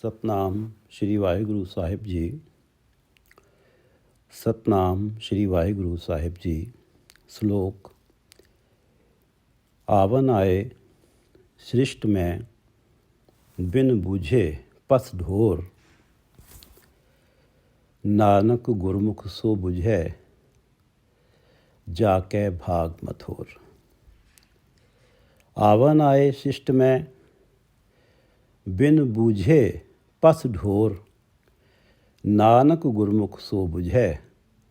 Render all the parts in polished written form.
सतनाम श्री वाहिगुरु साहिब जी। सतनाम श्री वाहिगुरु साहिब जी। श्लोक। आवन आए सृष्ट में, बिन बूझे पस ढोर। नानक गुरमुख सो बुझै, जाकै भाग मथोर। आवन आए सृष्ट में, बिन बूझे पस ढोर। नानक गुरमुख सो बुझै,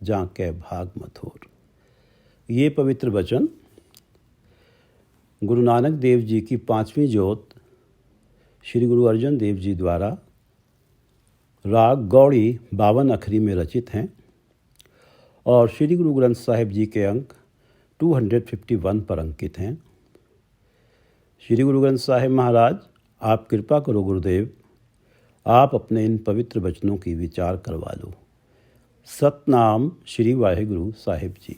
जाकै भाग मथोर। ये पवित्र वचन गुरु नानक देव जी की 5वीं जोत श्री गुरु अर्जन देव जी द्वारा राग गौड़ी 52 अखरी में रचित हैं और श्री गुरु ग्रंथ साहिब जी के अंक 251 पर अंकित हैं। श्री गुरु ग्रंथ साहिब महाराज, आप कृपा करो गुरुदेव, आप अपने इन पवित्र वचनों की विचार करवा लो। सतनाम श्री वाहिगुरु साहिब जी।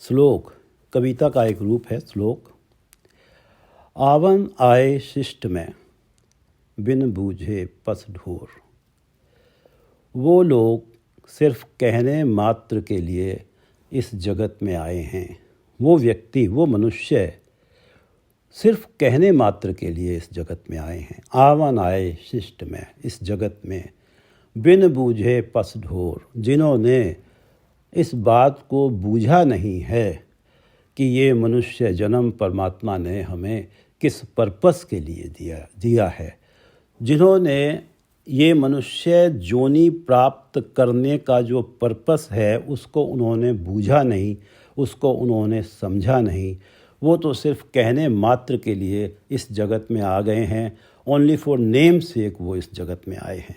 श्लोक कविता का एक रूप है। श्लोक। आवन आए शिष्ट में, बिन बूझे पस ढोर। वो लोग सिर्फ कहने मात्र के लिए इस जगत में आए हैं। वो व्यक्ति, वो मनुष्य सिर्फ कहने मात्र के लिए इस जगत में आए हैं। आवन आए शिष्ट में, इस जगत में, बिन बूझे पस ढोर, जिन्होंने इस बात को बूझा नहीं है कि ये मनुष्य जन्म परमात्मा ने हमें किस पर्पस के लिए दिया है। जिन्होंने ये मनुष्य जोनी प्राप्त करने का जो पर्पस है उसको उन्होंने बूझा नहीं, उसको उन्होंने समझा नहीं। वो तो सिर्फ कहने मात्र के लिए इस जगत में आ गए हैं। ओनली फॉर नेम सेक वो इस जगत में आए हैं।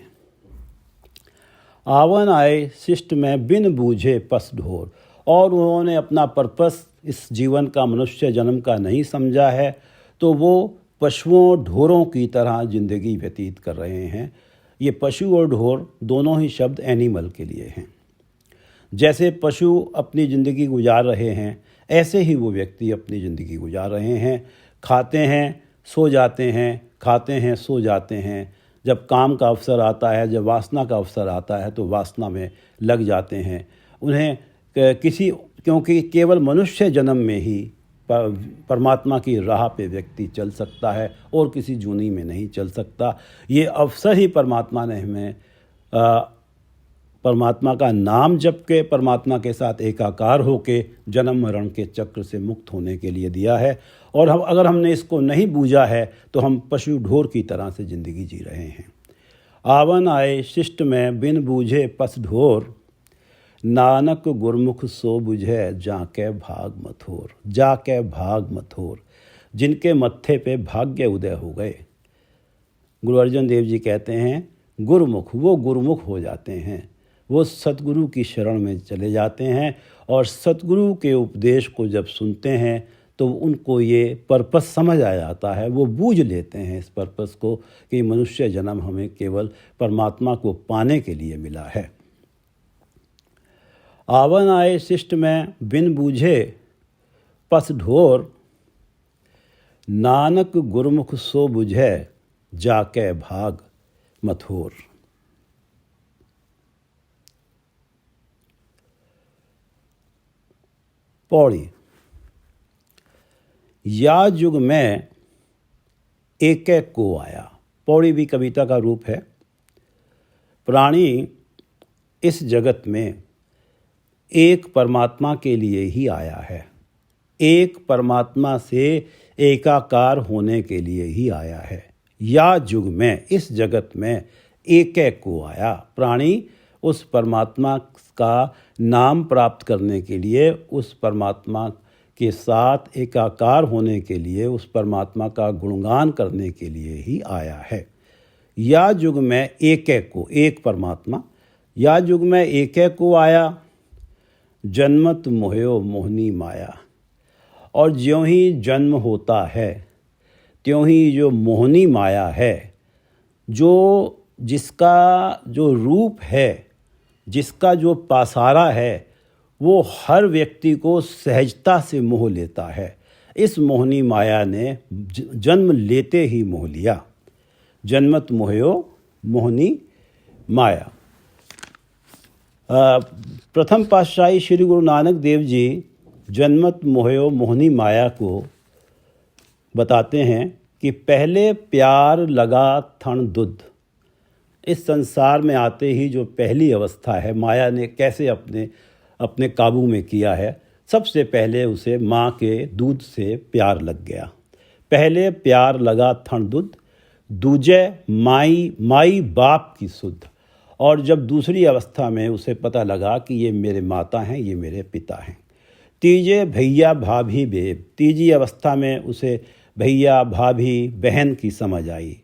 आवन आए शिष्ट में, बिन बूझे पस ढोर। और उन्होंने अपना पर्पस इस जीवन का, मनुष्य जन्म का नहीं समझा है, तो वो पशुओं ढोरों की तरह ज़िंदगी व्यतीत कर रहे हैं। ये पशु और ढोर दोनों ही शब्द एनिमल के लिए हैं। जैसे पशु अपनी ज़िंदगी गुजार रहे हैं, ऐसे ही वो व्यक्ति अपनी ज़िंदगी गुजार रहे हैं। खाते हैं, सो जाते हैं, खाते हैं, सो जाते हैं। जब काम का अवसर आता है, जब वासना का अवसर आता है, तो वासना में लग जाते हैं। उन्हें क्योंकि केवल मनुष्य जन्म में ही परमात्मा की राह पे व्यक्ति चल सकता है और किसी जूनी में नहीं चल सकता। ये अवसर ही परमात्मा ने हमें परमात्मा का नाम जप के परमात्मा के साथ एकाकार होके जन्म मरण के चक्र से मुक्त होने के लिए दिया है। और अगर हमने इसको नहीं बूझा है तो हम पशु ढोर की तरह से ज़िंदगी जी रहे हैं। आवन आए शिष्ट में, बिन बूझे पस ढोर। नानक गुरमुख सो बुझै, जाकै भाग मथोर। जाकै भाग मथोर, जिनके मत्थे पे भाग्य उदय हो गए। गुरु अर्जन देव जी कहते हैं गुरमुख, वो गुरमुख हो जाते हैं। वो सतगुरु की शरण में चले जाते हैं और सतगुरु के उपदेश को जब सुनते हैं तो उनको ये पर्पस समझ आ जाता है। वो बूझ लेते हैं इस पर्पस को कि मनुष्य जन्म हमें केवल परमात्मा को पाने के लिए मिला है। आवन आए शिष्ट में, बिन बूझे पस ढोर। नानक गुरमुख सो बुझै, जाकै भाग मथोर। पौड़ी। या युग में एक एक को आया। पौड़ी भी कविता का रूप है। प्राणी इस जगत में एक परमात्मा के लिए ही आया है। एक परमात्मा से एकाकार होने के लिए ही आया है। या युग में, इस जगत में एक एक को आया। प्राणी उस परमात्मा का नाम प्राप्त करने के लिए, उस परमात्मा के साथ एकाकार होने के लिए, उस परमात्मा का गुणगान करने के लिए ही आया है। या युग में एक एक को, एक परमात्मा या युग में एक एक को आया। जन्मत मोहयो मोहनी माया। और ज्यों ही जन्म होता है त्यों ही जो मोहनी माया है, जिसका जो रूप है, जिसका जो पासारा है, वो हर व्यक्ति को सहजता से मोह लेता है। इस मोहनी माया ने जन्म लेते ही मोह लिया। जन्मत मोहयो मोहनी माया। प्रथम पातशाही श्री गुरु नानक देव जी जन्मत मोहयो मोहनी माया को बताते हैं कि पहले प्यार लगा थण दुध। इस संसार में आते ही जो पहली अवस्था है, माया ने कैसे अपने काबू में किया है। सबसे पहले उसे माँ के दूध से प्यार लग गया। पहले प्यार लगा थण दुध, दूजे माई बाप की सुध। और जब दूसरी अवस्था में उसे पता लगा कि ये मेरे माता हैं, ये मेरे पिता हैं। तीजे भैया भाभी बेब। तीजी अवस्था में उसे भैया भाभी बहन की समझ आई।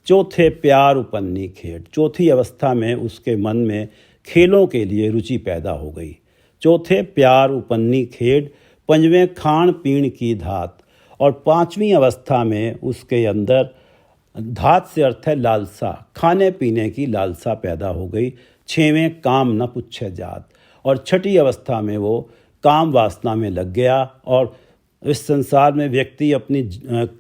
चौथे प्यार उपन्नी खेड। चौथी अवस्था में उसके मन में खेलों के लिए रुचि पैदा हो गई। चौथे प्यार उपन्नी खेड। पंजवें खान पीण की धात। और पांचवीं अवस्था में उसके अंदर धात से अर्थ है लालसा, खाने पीने की लालसा पैदा हो गई। छेवें काम न पुच्छे जात। और छठी अवस्था में वो काम वासना में लग गया। और इस संसार में व्यक्ति अपनी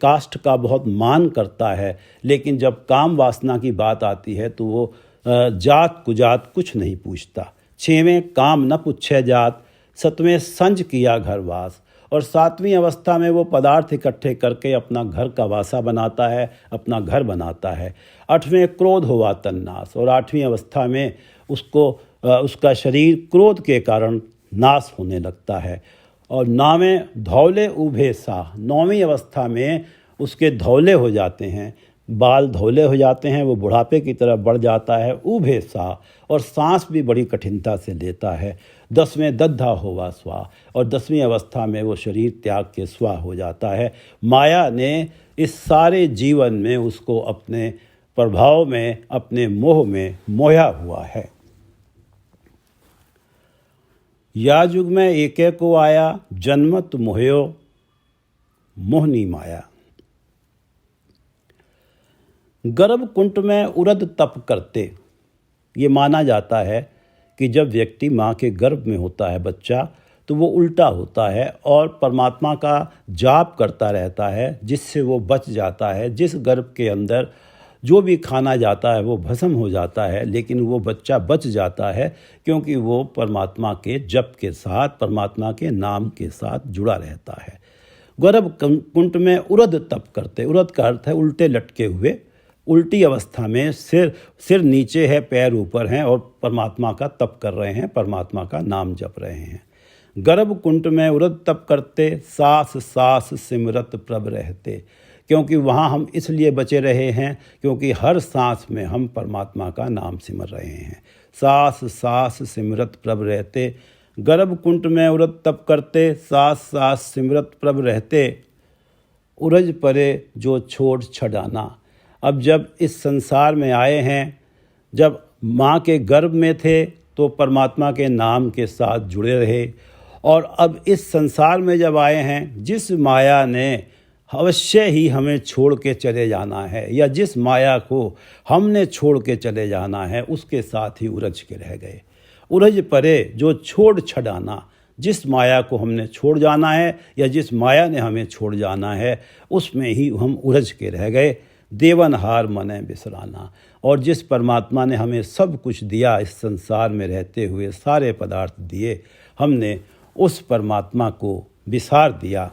कास्ट का बहुत मान करता है, लेकिन जब काम वासना की बात आती है तो वो जात कुजात कुछ नहीं पूछता। छेवें काम न पुच्छे जात। सतवें संज किया घरवास। और सातवीं अवस्था में वो पदार्थ इकट्ठे करके अपना घर का वासा बनाता है, अपना घर बनाता है। आठवें क्रोध हुआ तन्नास। और आठवीं अवस्था में उसका शरीर क्रोध के कारण नाश होने लगता है। और नावें धौले उभे सा। नौवीं अवस्था में उसके धौले हो जाते हैं, बाल धौले हो जाते हैं, वो बुढ़ापे की तरफ बढ़ जाता है। उभे सा। और सांस भी बड़ी कठिनता से लेता है। 10वें दद्धा होवा स्वा। और 10वीं अवस्था में वो शरीर त्याग के स्वा हो जाता है। माया ने इस सारे जीवन में उसको अपने प्रभाव में, अपने मोह में मोया हुआ है। या युग में एके को आया, जन्मत मोहयो मोहनी माया। गर्भ कुंठ में उरद तप करते। ये माना जाता है कि जब व्यक्ति माँ के गर्भ में होता है बच्चा, तो वो उल्टा होता है और परमात्मा का जाप करता रहता है, जिससे वो बच जाता है। जिस गर्भ के अंदर जो भी खाना जाता है वो भस्म हो जाता है, लेकिन वो बच्चा बच जाता है क्योंकि वो परमात्मा के जप के साथ, परमात्मा के नाम के साथ जुड़ा रहता है। गर्भ कुंठ में उरद तप करते। उरद का अर्थ है उल्टे लटके हुए। उल्टी अवस्था में सिर नीचे है, पैर ऊपर हैं और परमात्मा का तप कर रहे हैं, परमात्मा का नाम जप रहे हैं। गर्भ कुंठ में उरद तप करते, सास सास सिमरत प्रभ रहते। क्योंकि वहाँ हम इसलिए बचे रहे हैं क्योंकि हर सांस में हम परमात्मा का नाम सिमर रहे हैं। सास सास सिमरत प्रभ रहते। गर्भ कुंठ में उरद तप करते, सास सास सिमरत प्रभ रहते। उरज परे जो छोड़ छड़ाना। अब जब इस संसार में आए हैं, जब माँ के गर्भ में थे तो परमात्मा के नाम के साथ जुड़े रहे, और अब इस संसार में जब आए हैं, जिस माया ने अवश्य ही हमें छोड़ के चले जाना है या जिस माया को हमने छोड़ के चले जाना है, उसके साथ ही उलझ के रह गए। उलझ परे जो छोड़ छड़ाना। जिस माया को हमने छोड़ जाना है या जिस माया ने हमें छोड़ जाना है, उसमें ही हम उलझ के रह गए। देवनहार मने बिसराना। और जिस परमात्मा ने हमें सब कुछ दिया, इस संसार में रहते हुए सारे पदार्थ दिए, हमने उस परमात्मा को बिसार दिया।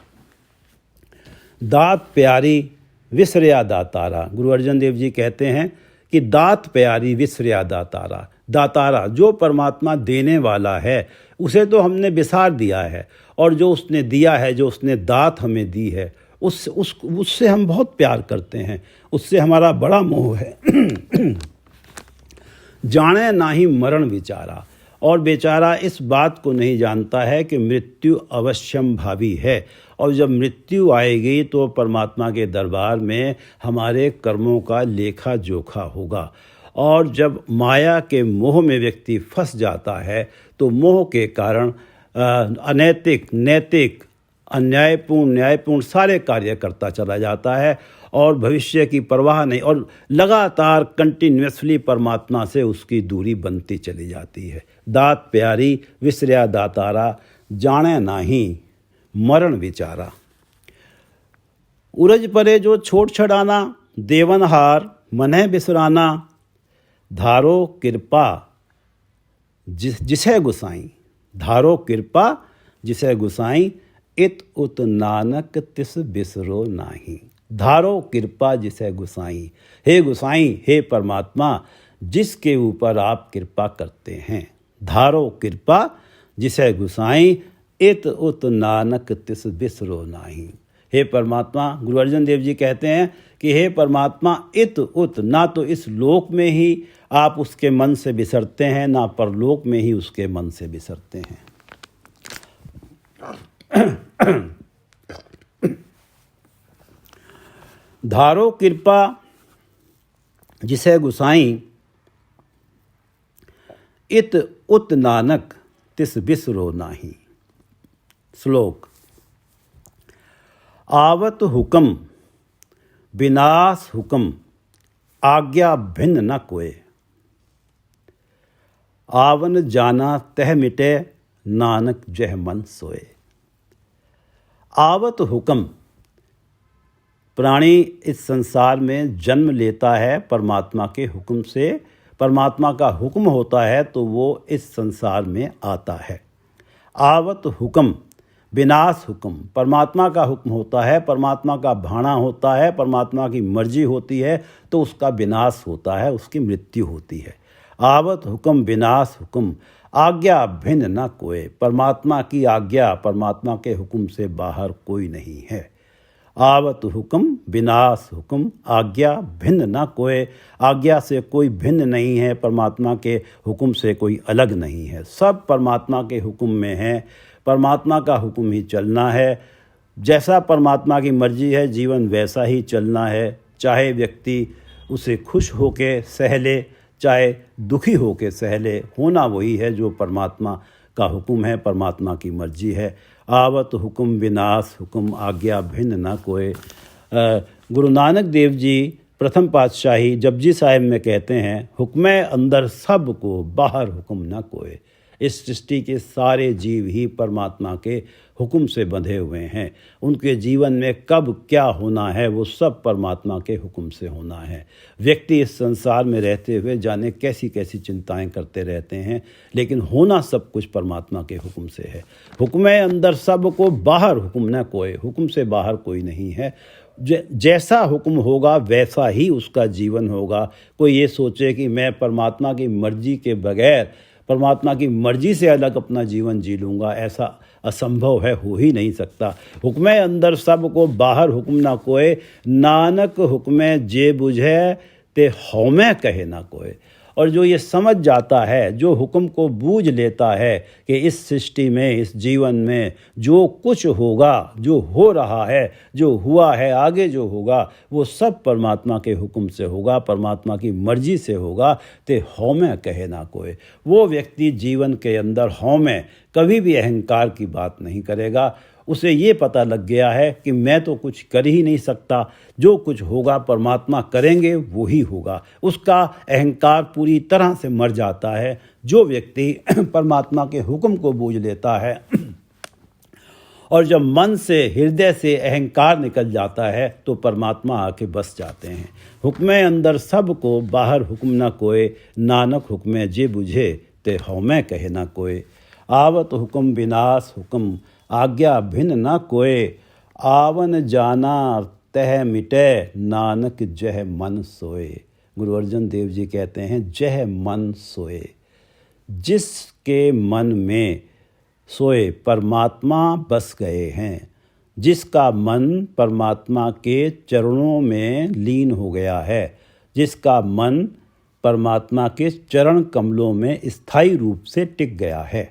दात प्यारी विसरिया दातारा। गुरु अर्जन देव जी कहते हैं कि दात प्यारी विसरिया दातारा। दातारा जो परमात्मा देने वाला है, उसे तो हमने बिसार दिया है, और जो उसने दिया है, जो उसने दात हमें दी है, उससे हम बहुत प्यार करते हैं, उससे हमारा बड़ा मोह है। जाने ना ही मरण विचारा। और बेचारा इस बात को नहीं जानता है कि मृत्यु अवश्यम भावी है, और जब मृत्यु आएगी तो परमात्मा के दरबार में हमारे कर्मों का लेखा जोखा होगा। और जब माया के मोह में व्यक्ति फंस जाता है तो मोह के कारण अनैतिक, नैतिक, अन्यायपूर्ण, न्यायपूर्ण सारे कार्य करता चला जाता है और भविष्य की परवाह नहीं, और लगातार कंटिन्यूसली परमात्मा से उसकी दूरी बनती चली जाती है। दात प्यारी विसरिया दातारा, जाने नाही मरण विचारा। उरज परे जो छोड़ छड़ाना। देवनहार मनै बिसराना धारो कृपा जिसे गुसाई, धारो कृपा जिसे गुसाई, इत उत नानक तिस बिसरो नाही। धारो कृपा जिसे गुसाई, हे गुसाई, हे परमात्मा, जिसके ऊपर आप कृपा करते हैं। धारो कृपा जिसे गुसाई, इत उत नानक तिस बिसरो नाही। हे परमात्मा, गुरु अर्जन देव जी कहते हैं कि हे परमात्मा, इत उत, ना तो इस लोक में ही आप उसके मन से बिसरते हैं, ना परलोक में ही उसके मन से बिसरते हैं। धारो कृपा जिसे गुसाई, इत उत नानक तिस बिसरो नाही। श्लोक। आवत हुक्म विनाश हुक्म, आज्ञा भिन्न न कोय। आवन जाना तह मिटे, नानक जह मन सोए। आवत हुक्म, प्राणी इस संसार में जन्म लेता है परमात्मा के हुक्म से। परमात्मा का हुक्म होता है तो वो इस संसार में आता है। आवत हुक्म विनाश हुक्म, परमात्मा का हुक्म होता है, परमात्मा का भाणा होता है, परमात्मा की मर्जी होती है तो उसका विनाश होता है, उसकी मृत्यु होती है। आवत हुक्म विनाश हुक्म, आज्ञा भिन्न न कोय। परमात्मा की आज्ञा, परमात्मा के हुक्म से बाहर कोई नहीं है। आवत हुक्म विनाश हुक्म, आज्ञा भिन्न न कोय। आज्ञा से कोई भिन्न नहीं है, परमात्मा के हुक्म से कोई अलग नहीं है। सब परमात्मा के हुक्म में है, परमात्मा का हुक्म ही चलना है। जैसा परमात्मा की मर्जी है जीवन वैसा ही चलना है। चाहे व्यक्ति उसे खुश होके सह ले, चाहे दुखी होके सह ले, होना वही है जो परमात्मा का हुक्म है, परमात्मा की मर्जी है। आवत हुक्म विनाश हुक्म, आज्ञा भिन्न न कोय। गुरु नानक देव जी प्रथम पातशाही जपजी साहिब में कहते हैं, हुक्म अंदर सब को, बाहर हुक्म न कोय। इस सृष्टि के सारे जीव ही परमात्मा के हुक्म से बंधे हुए हैं। उनके जीवन में कब क्या होना है वो सब परमात्मा के हुक्म से होना है। व्यक्ति इस संसार में रहते हुए जाने कैसी कैसी चिंताएं करते रहते हैं, लेकिन होना सब कुछ परमात्मा के हुक्म से है। हुक्म अंदर सब को, बाहर हुक्म न कोई। हुक्म से बाहर कोई नहीं है। जैसा हुक्म होगा वैसा ही उसका जीवन होगा। कोई ये सोचे कि मैं परमात्मा की मर्जी के बगैर, परमात्मा की मर्जी से अलग अपना जीवन जी लूँगा, ऐसा असंभव है, हो ही नहीं सकता। हुक्म अंदर सब को, बाहर हुक्म ना कोय। नानक हुक्म जे बुझे, ते हौमे कहे ना कोय। और जो ये समझ जाता है, जो हुक्म को बूझ लेता है कि इस सृष्टि में, इस जीवन में जो कुछ होगा, जो हो रहा है, जो हुआ है, आगे जो होगा, वो सब परमात्मा के हुक्म से होगा, परमात्मा की मर्जी से होगा। ते हौमे कहे ना कोई। वो व्यक्ति जीवन के अंदर हौमे, कभी भी अहंकार की बात नहीं करेगा। उसे ये पता लग गया है कि मैं तो कुछ कर ही नहीं सकता, जो कुछ होगा परमात्मा करेंगे वो ही होगा। उसका अहंकार पूरी तरह से मर जाता है। जो व्यक्ति परमात्मा के हुक्म को बूझ लेता है और जब मन से, हृदय से अहंकार निकल जाता है तो परमात्मा आके बस जाते हैं। हुक्म अंदर सब को, बाहर हुक्म न कोय। नानक हुक्म जे बुझे, ते हौमे कहे न कोय। आवत हुक्म विनाश हुक्म, आज्ञा भिन्न न कोय। आवन जाना तह मिटे, नानक जह मन सोए। गुरु अर्जन देव जी कहते हैं, जह मन सोए। जिसके मन में सोए परमात्मा बस गए हैं, जिसका मन परमात्मा के चरणों में लीन हो गया है, जिसका मन परमात्मा के चरण कमलों में स्थायी रूप से टिक गया है।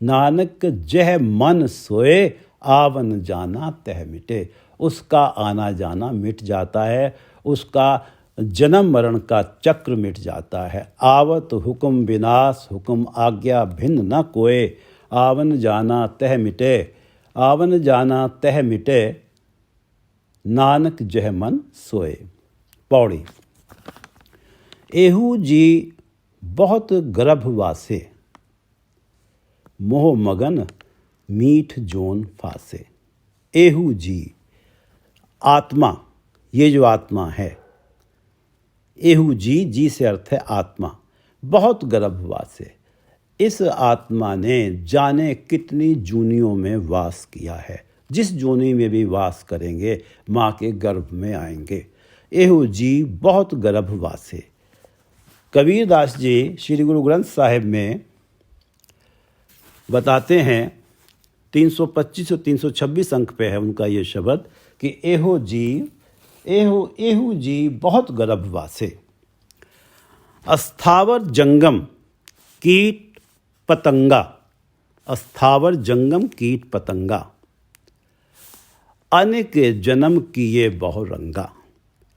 नानक जह मन सोए, आवन जाना तह मिटे। उसका आना जाना मिट जाता है, उसका जन्म मरण का चक्र मिट जाता है। आवत हुक्म विनाश हुक्म, आज्ञा भिन्न न कोय। आवन जाना तह मिटे, आवन जाना तह मिटे, नानक जह मन सोए। पौड़ी। एहू जी बहुत गर्भवासे, मोह मगन मीठ जोन फासे। एहू जी, आत्मा, ये जो आत्मा है, एहू जी, जी से अर्थ है आत्मा, बहुत गर्भवास है। इस आत्मा ने जाने कितनी जूनियों में वास किया है। जिस जूनी में भी वास करेंगे माँ के गर्भ में आएंगे। एहू जी बहुत गर्भवास है। कबीरदास जी श्री गुरु ग्रंथ साहिब में बताते हैं, 325 और 326 अंक पे है उनका ये शब्द कि एहो जी, एहू जी बहुत गर्भवास है। अस्थावर जंगम कीट पतंगा, अस्थावर जंगम कीट पतंगा, अनेक जन्म किए बहुरंगा।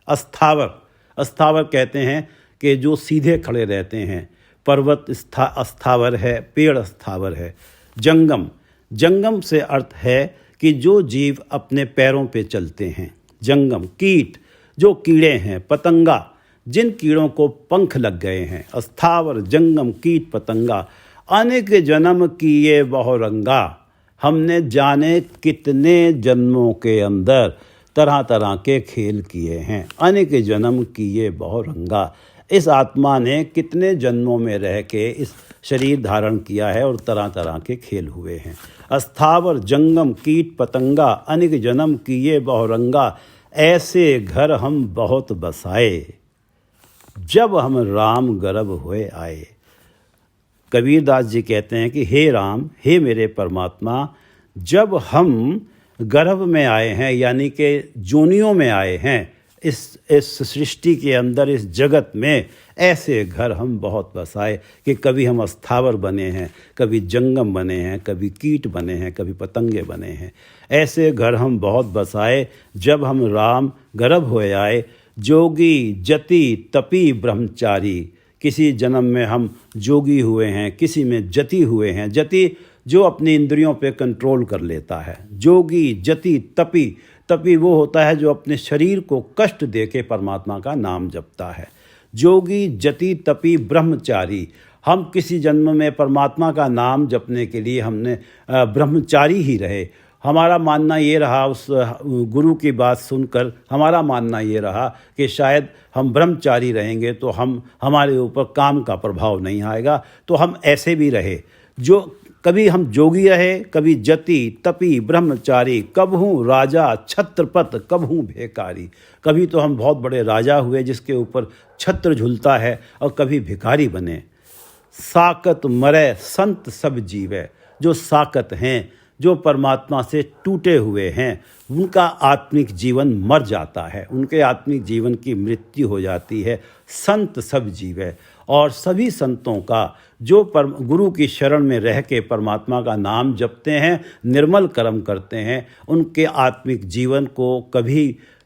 अस्थावर, अस्थावर कहते हैं कि जो सीधे खड़े रहते हैं। पर्वत अस्थावर है, पेड़ अस्थावर है। जंगम, जंगम से अर्थ है कि जो जीव अपने पैरों पे चलते हैं। जंगम, कीट जो कीड़े हैं। पतंगा, जिन कीड़ों को पंख लग गए हैं। अस्थावर जंगम कीट पतंगा, अनेक जन्म किए बहुरंगा। हमने जाने कितने जन्मों के अंदर तरह तरह के खेल किए हैं। अनेक जन्म किए बहुरंगा। इस आत्मा ने कितने जन्मों में रह के इस शरीर धारण किया है और तरह तरह के खेल हुए हैं। अस्थावर जंगम कीट पतंगा, अनेक जन्म किए बहुरंगा। ऐसे घर हम बहुत बसाए, जब हम राम गर्भ हुए आए। कबीरदास जी कहते हैं कि हे राम, हे मेरे परमात्मा, जब हम गर्भ में आए हैं, यानी कि जोनियों में आए हैं, इस सृष्टि के अंदर, इस जगत में, ऐसे घर हम बहुत बसाए कि कभी हम अस्थावर बने हैं, कभी जंगम बने हैं, कभी कीट बने हैं, कभी पतंगे बने हैं। ऐसे घर हम बहुत बसाए जब हम राम गर्भ हुए आए। जोगी जति तपी ब्रह्मचारी, किसी जन्म में हम जोगी हुए हैं, किसी में जति हुए हैं। जति जो अपनी इंद्रियों पे कंट्रोल कर लेता है। जोगी जति तपी, तपी वो होता है जो अपने शरीर को कष्ट दे के परमात्मा का नाम जपता है। जोगी जति तपी ब्रह्मचारी, हम किसी जन्म में परमात्मा का नाम जपने के लिए हमने ब्रह्मचारी ही रहे। हमारा मानना ये रहा, उस गुरु की बात सुनकर हमारा मानना ये रहा कि शायद हम ब्रह्मचारी रहेंगे तो हमारे ऊपर काम का प्रभाव नहीं आएगा, तो हम ऐसे भी रहे। जो कभी हम जोगी रहे, कभी जति तपी ब्रह्मचारी, कबहू राजा छत्रपत कबहू भिखारी। कभी तो हम बहुत बड़े राजा हुए जिसके ऊपर छत्र झूलता है, और कभी भिखारी बने। साकत मरे संत सब जीवे, जो साकत हैं, जो परमात्मा से टूटे हुए हैं, उनका आत्मिक जीवन मर जाता है, उनके आत्मिक जीवन की मृत्यु हो जाती है। संत सब जीवे, और सभी संतों का जो गुरु की शरण में रह के परमात्मा का नाम जपते हैं, निर्मल कर्म करते हैं, उनके आत्मिक जीवन को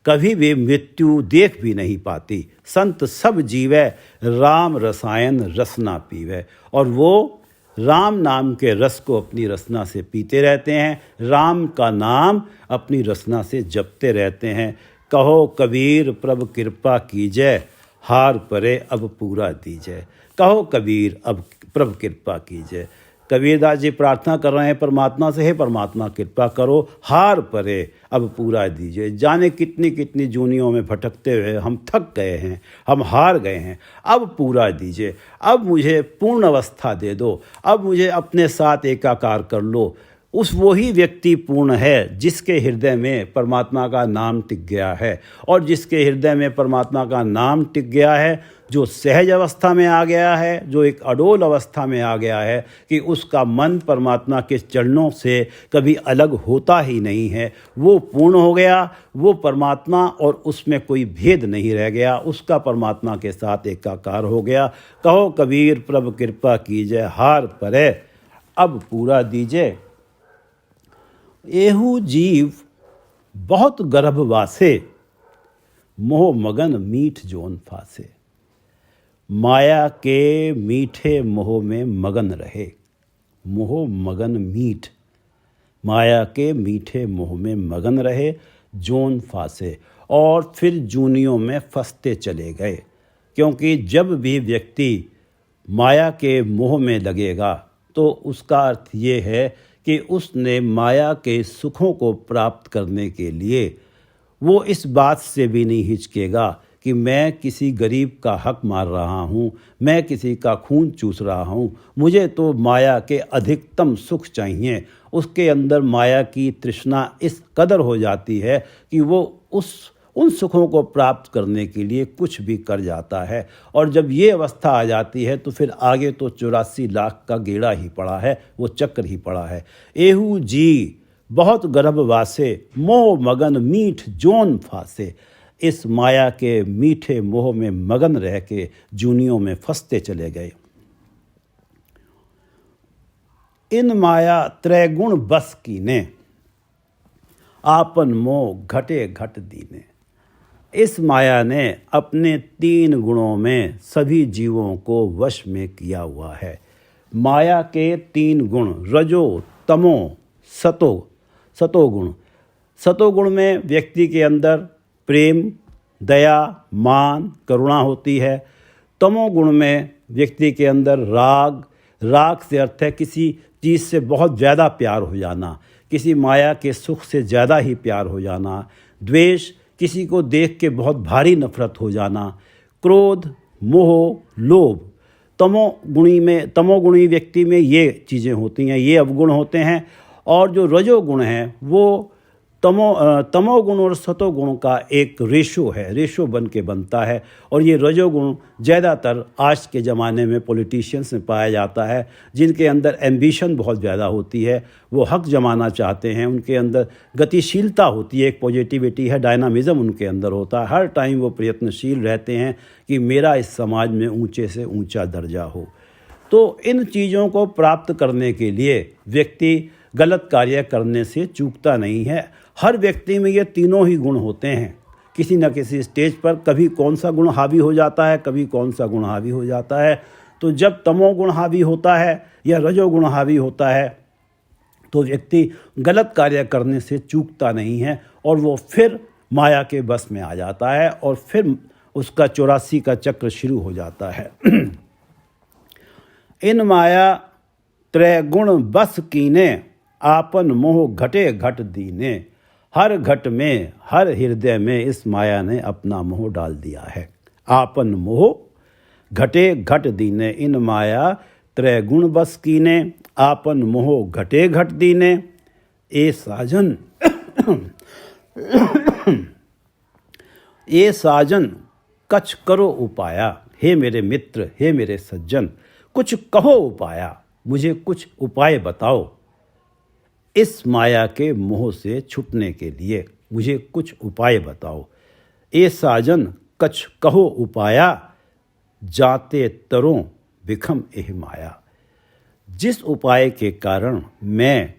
कभी भी मृत्यु देख भी नहीं पाती। संत सब जीवे, राम रसायन रसना पीवे, और वो राम नाम के रस को अपनी रसना से पीते रहते हैं। राम का नाम अपनी रसना से जपते रहते हैं। कहो कबीर प्रभु कृपा कीजय, हार परे अब पूरा दीजय। कहो कबीर अब प्रभु कृपा कीजय। कबीरदास जी प्रार्थना कर रहे हैं परमात्मा से, हे परमात्मा कृपा करो, हार परे अब पूरा दीजिए। जाने कितनी कितनी जूनियों में भटकते हुए हम थक गए हैं, हम हार गए हैं, अब पूरा दीजिए। अब मुझे पूर्ण अवस्था दे दो, अब मुझे अपने साथ एकाकार कर लो। उस वही व्यक्ति पूर्ण है जिसके हृदय में परमात्मा का नाम टिक गया है, और जिसके हृदय में परमात्मा का नाम टिक गया है, जो सहज अवस्था में आ गया है, जो एक अडोल अवस्था में आ गया है कि उसका मन परमात्मा के चरणों से कभी अलग होता ही नहीं है, वो पूर्ण हो गया। वो परमात्मा और उसमें कोई भेद नहीं रह गया, उसका परमात्मा के साथ एकाकार हो गया। कहो कबीर प्रभु कृपा कीजिए, हार परे अब पूरा दीजिए। एहू जीव बहुत गर्भवासे, मोह मगन मीठ जोन फासे। माया के मीठे मोह में मगन रहे। मोह मगन मीठ, माया के मीठे मोह में मगन रहे, जोन फासे, और फिर जूनियों में फंसते चले गए। क्योंकि जब भी व्यक्ति माया के मोह में लगेगा तो उसका अर्थ ये है कि उसने माया के सुखों को प्राप्त करने के लिए वो इस बात से भी नहीं हिचकेगा कि मैं किसी गरीब का हक मार रहा हूँ, मैं किसी का खून चूस रहा हूँ, मुझे तो माया के अधिकतम सुख चाहिए। उसके अंदर माया की तृष्णा इस कदर हो जाती है कि वो उन सुखों को प्राप्त करने के लिए कुछ भी कर जाता है। और जब ये अवस्था आ जाती है तो फिर आगे तो 84 लाख का गेड़ा ही पड़ा है, वो चक्र ही पड़ा है। एहू जी बहुत गर्भवासे, मोह मगन मीठ जोन फासे। इस माया के मीठे मोह में मगन रह के जूनियों में फंसते चले गए। इन माया त्रैगुण बस कीने, आपन मोह घटे घट दीने। इस माया ने अपने 3 गुणों में सभी जीवों को वश में किया हुआ है। माया के 3 गुण रजो तमो सतोगुण। सतोगुण में व्यक्ति के अंदर प्रेम, दया, मान, करुणा होती है। तमोगुण में व्यक्ति के अंदर राग से अर्थ है किसी चीज़ से बहुत ज़्यादा प्यार हो जाना, किसी माया के सुख से ज़्यादा ही प्यार हो जाना। द्वेष, किसी को देख के बहुत भारी नफरत हो जाना। क्रोध, मोह, लोभ। तमोगुणी व्यक्ति में ये चीज़ें होती हैं, ये अवगुण होते हैं। और जो रजोगुण है वो तमोगुण और सतोगुण का एक रेशो बन के बनता है। और ये रजोगुण ज़्यादातर आज के ज़माने में पॉलिटिशियंस में पाया जाता है, जिनके अंदर एम्बिशन बहुत ज़्यादा होती है, वो हक जमाना चाहते हैं, उनके अंदर गतिशीलता होती है, एक पॉजिटिविटी है, डायनामिज़म उनके अंदर होता है। हर टाइम वो प्रयत्नशील रहते हैं कि मेरा इस समाज में ऊंचे से ऊंचा दर्जा हो। तो इन चीज़ों को प्राप्त करने के लिए व्यक्ति गलत कार्य करने से चूकता नहीं है। हर व्यक्ति में ये तीनों ही गुण होते हैं। किसी न किसी स्टेज पर कभी कौन सा गुण हावी हो जाता है, कभी कौन सा गुण हावी हो जाता है। तो जब तमोगुण हावी होता है या रजोगुण हावी होता है तो व्यक्ति गलत कार्य करने से चूकता नहीं है और वो फिर माया के बस में आ जाता है और फिर उसका 84 का चक्र शुरू हो जाता है। इन माया त्रैगुण बस कीने, आपन मोह घटे घट दीने। हर घट में, हर हृदय में इस माया ने अपना मोह डाल दिया है। आपन मोह घटे घट दीने। इन माया त्रैगुण बस कीने, आपन मोह घटे घट दीने। ए साजन कछ करो उपाया। हे मेरे मित्र, हे मेरे सज्जन, कुछ कहो उपाया, मुझे कुछ उपाय बताओ। इस माया के मोह से छूटने के लिए मुझे कुछ उपाय बताओ। ए साजन कछ कहो उपाया, जाते तरों बिखम एह माया। जिस उपाय के कारण मैं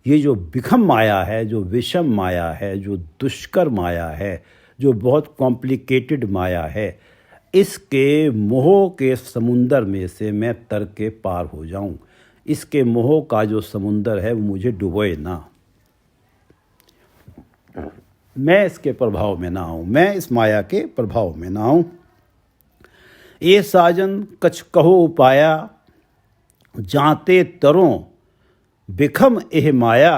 ये जो बिखम माया है, जो विषम माया है, जो दुष्कर माया है, जो बहुत कॉम्प्लिकेटेड माया है, इसके मोह के समुंदर में से मैं तर के पार हो जाऊं। इसके मोह का जो समुंदर है वो मुझे डुबोए ना, मैं इसके प्रभाव में ना आऊं, मैं इस माया के प्रभाव में ना आऊं। ये साजन कछ कहो उपाया, जाते तरों बिखम एह माया।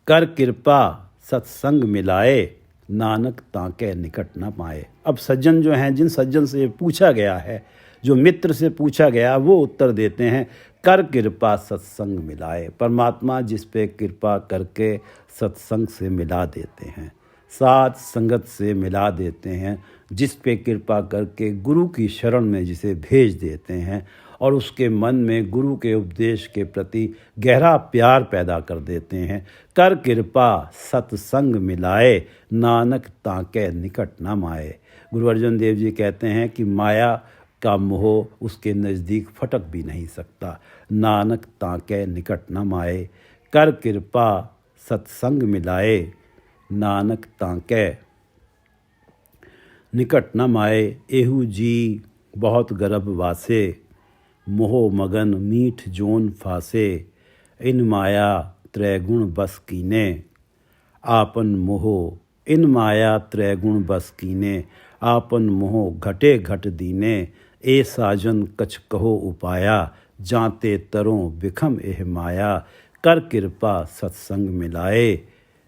कर कृपा सत्संग मिलाए, नानक ताके निकट न पाए। अब सज्जन जो हैं, जिन सज्जन से पूछा गया है, जो मित्र से पूछा गया, वो उत्तर देते हैं कर कृपा सत्संग मिलाए। परमात्मा जिस पे कृपा करके सत्संग से मिला देते हैं, साथ संगत से मिला देते हैं, जिस पे कृपा करके गुरु की शरण में जिसे भेज देते हैं और उसके मन में गुरु के उपदेश के प्रति गहरा प्यार पैदा कर देते हैं। कर कृपा सत्संग मिलाए, नानक ताके निकट न माए। गुरु अर्जन देव जी कहते हैं कि माया का मोह उसके नज़दीक फटक भी नहीं सकता। नानक ताके निकट न माए, कर कृपा सत्संग मिलाए, नानक ताके निकट न माए। एहू जी बहुत गर्भ वासे, मोह मगन मीठ जोन फासे। इन माया त्रैगुण बस कीने, आपन मोह। इन माया त्रैगुण बस कीने, आपन मोह घटे घट दीने। ए साजन कछ कहो उपाया, जाते तरों बिखम एह माया। कर कृपा सत्संग मिलाए,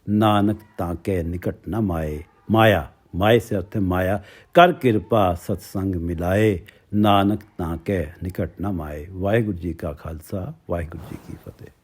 नानक ताके निकट न माए। माया ਮਾਏ ਸੇ ਅਰਥ ਹੈ ਮਾਇਆ। ਕਰ ਕਿਰਪਾ ਸਤਸੰਗ ਮਿਲਾਏ, ਨਾਨਕ ਤਾਂ ਕੈ ਨਿਕਟ ਨਾ ਮਾਏ। ਵਾਹਿਗੁਰੂ ਜੀ ਕਾ ਖਾਲਸਾ, ਵਾਹਿਗੁਰੂ ਜੀ ਕੀ ਫਤਿਹ।